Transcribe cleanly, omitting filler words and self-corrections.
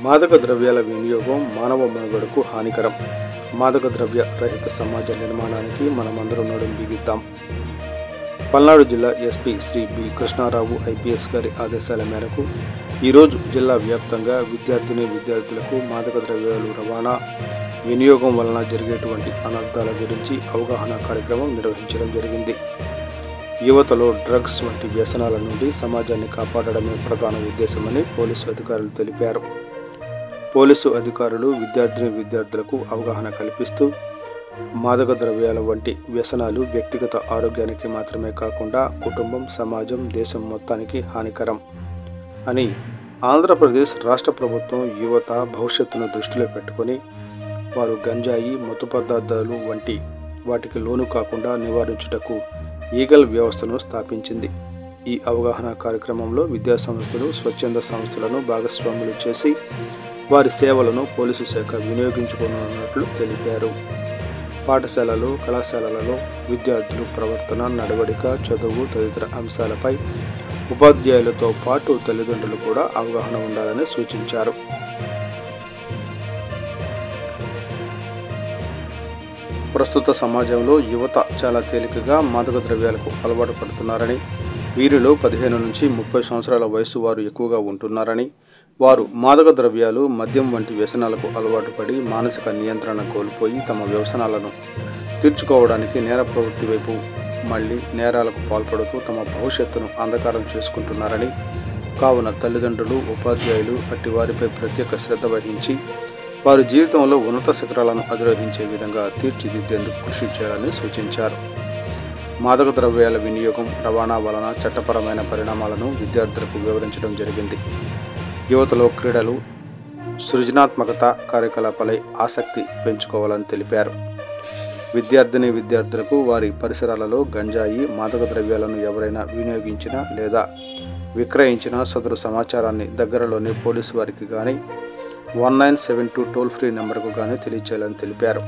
మాదక ద్రవ్యాల వినియోగం మానవ మనుగడకు హానికరం. మాదక ద్రవ్య రహిత సమాజ నిర్మాణానికి మనమందరం నడుం బిగిద్దాం. పల్నాడు జిల్లా SP Shri B Krishnarao IPS గారి ఆదేశాల మేరకు ఈరోజు జిల్లా వ్యాప్తంగా విద్యార్థులకు మాదక ద్రవ్యాలు రవాణా వినియోగం వలన జరిగేటువంటి అనర్థాల గురించి అవగాహన కార్యక్రమం నిర్వహించడం జరిగింది. యువతలో డ్రగ్స్ వంటి వ్యసనాల నుండి సమాజాన్ని కాపాడడమే ప్రధాన ఉద్దేశమని పోలీసు అధికారులు తెలిపారు. పోలీసు అధికారులు విద్యార్థులకు అవగాహన కల్పిస్తూ మాదక ద్రవ్యాల వంటి వ్యసనాలు వ్యక్తిగత ఆరోగ్యానికి మాత్రమే కాకుండా కుటుంబం, సమాజం, దేశం మొత్తానికి హానికరం అని ఆంధ్రప్రదేశ్ రాష్ట్ర ప్రభుత్వం యువత భవిష్యత్తును దృష్టిలో పెట్టుకొని వారు గంజాయి, మత్తు పదార్థాలు వంటి వాటికి లోను కాకుండా నివారించుటకు ఈగల్ వ్యవస్థను స్థాపించింది. ఈ అవగాహన కార్యక్రమంలో విద్యాసంస్థలు, స్వచ్ఛంద సంస్థలను భాగస్వాములు చేసి వారి సేవలను పోలీసు శాఖ వినియోగించుకోనున్నట్లు తెలిపారు. పాఠశాలలు, కళాశాలలలో విద్యార్థులు ప్రవర్తన, నడవడిక, చదువు తదితర అంశాలపై ఉపాధ్యాయులతో పాటు తల్లిదండ్రులు కూడా అవగాహన ఉండాలని సూచించారు. ప్రస్తుత సమాజంలో యువత చాలా తేలికగా మాదక ద్రవ్యాలకు అలవాటు పడుతున్నారని, వీరిలో 15 నుంచి 30 సంవత్సరాల వయసు వారు ఎక్కువగా ఉంటున్నారని, వారు మాదక ద్రవ్యాలు, మద్యం వంటి వ్యసనాలకు అలవాటు పడి మానసిక నియంత్రణ కోల్పోయి తమ వ్యసనాలను తీర్చుకోవడానికి నేర ప్రవృత్తి వైపు మళ్ళీ నేరాలకు పాల్పడుతూ తమ భవిష్యత్తును అంధకారం చేసుకుంటున్నారని, కావున తల్లిదండ్రులు, ఉపాధ్యాయులు అట్టి వారిపై ప్రత్యేక శ్రద్ధ వహించి వారి జీవితంలో ఉన్నత శిఖరాలను అధిరోహించే విధంగా తీర్చిదిద్దేందుకు కృషి చేయాలని సూచించారు. మాదక ద్రవ్యాల వినియోగం, రవాణా వలన చట్టపరమైన పరిణామాలను విద్యార్థులకు వివరించడం జరిగింది. యువతలో క్రీడలు, సృజనాత్మకత కార్యకలాపాలపై ఆసక్తి పెంచుకోవాలని తెలిపారు. విద్యార్థులకు వారి పరిసరాలలో గంజాయి, మాదక ద్రవ్యాలను ఎవరైనా వినియోగించినా లేదా విక్రయించినా సదరు సమాచారాన్ని దగ్గరలోని పోలీసు వారికి కానీ 1972 టోల్ ఫ్రీ నెంబర్కు కానీ తెలియచేయాలని తెలిపారు.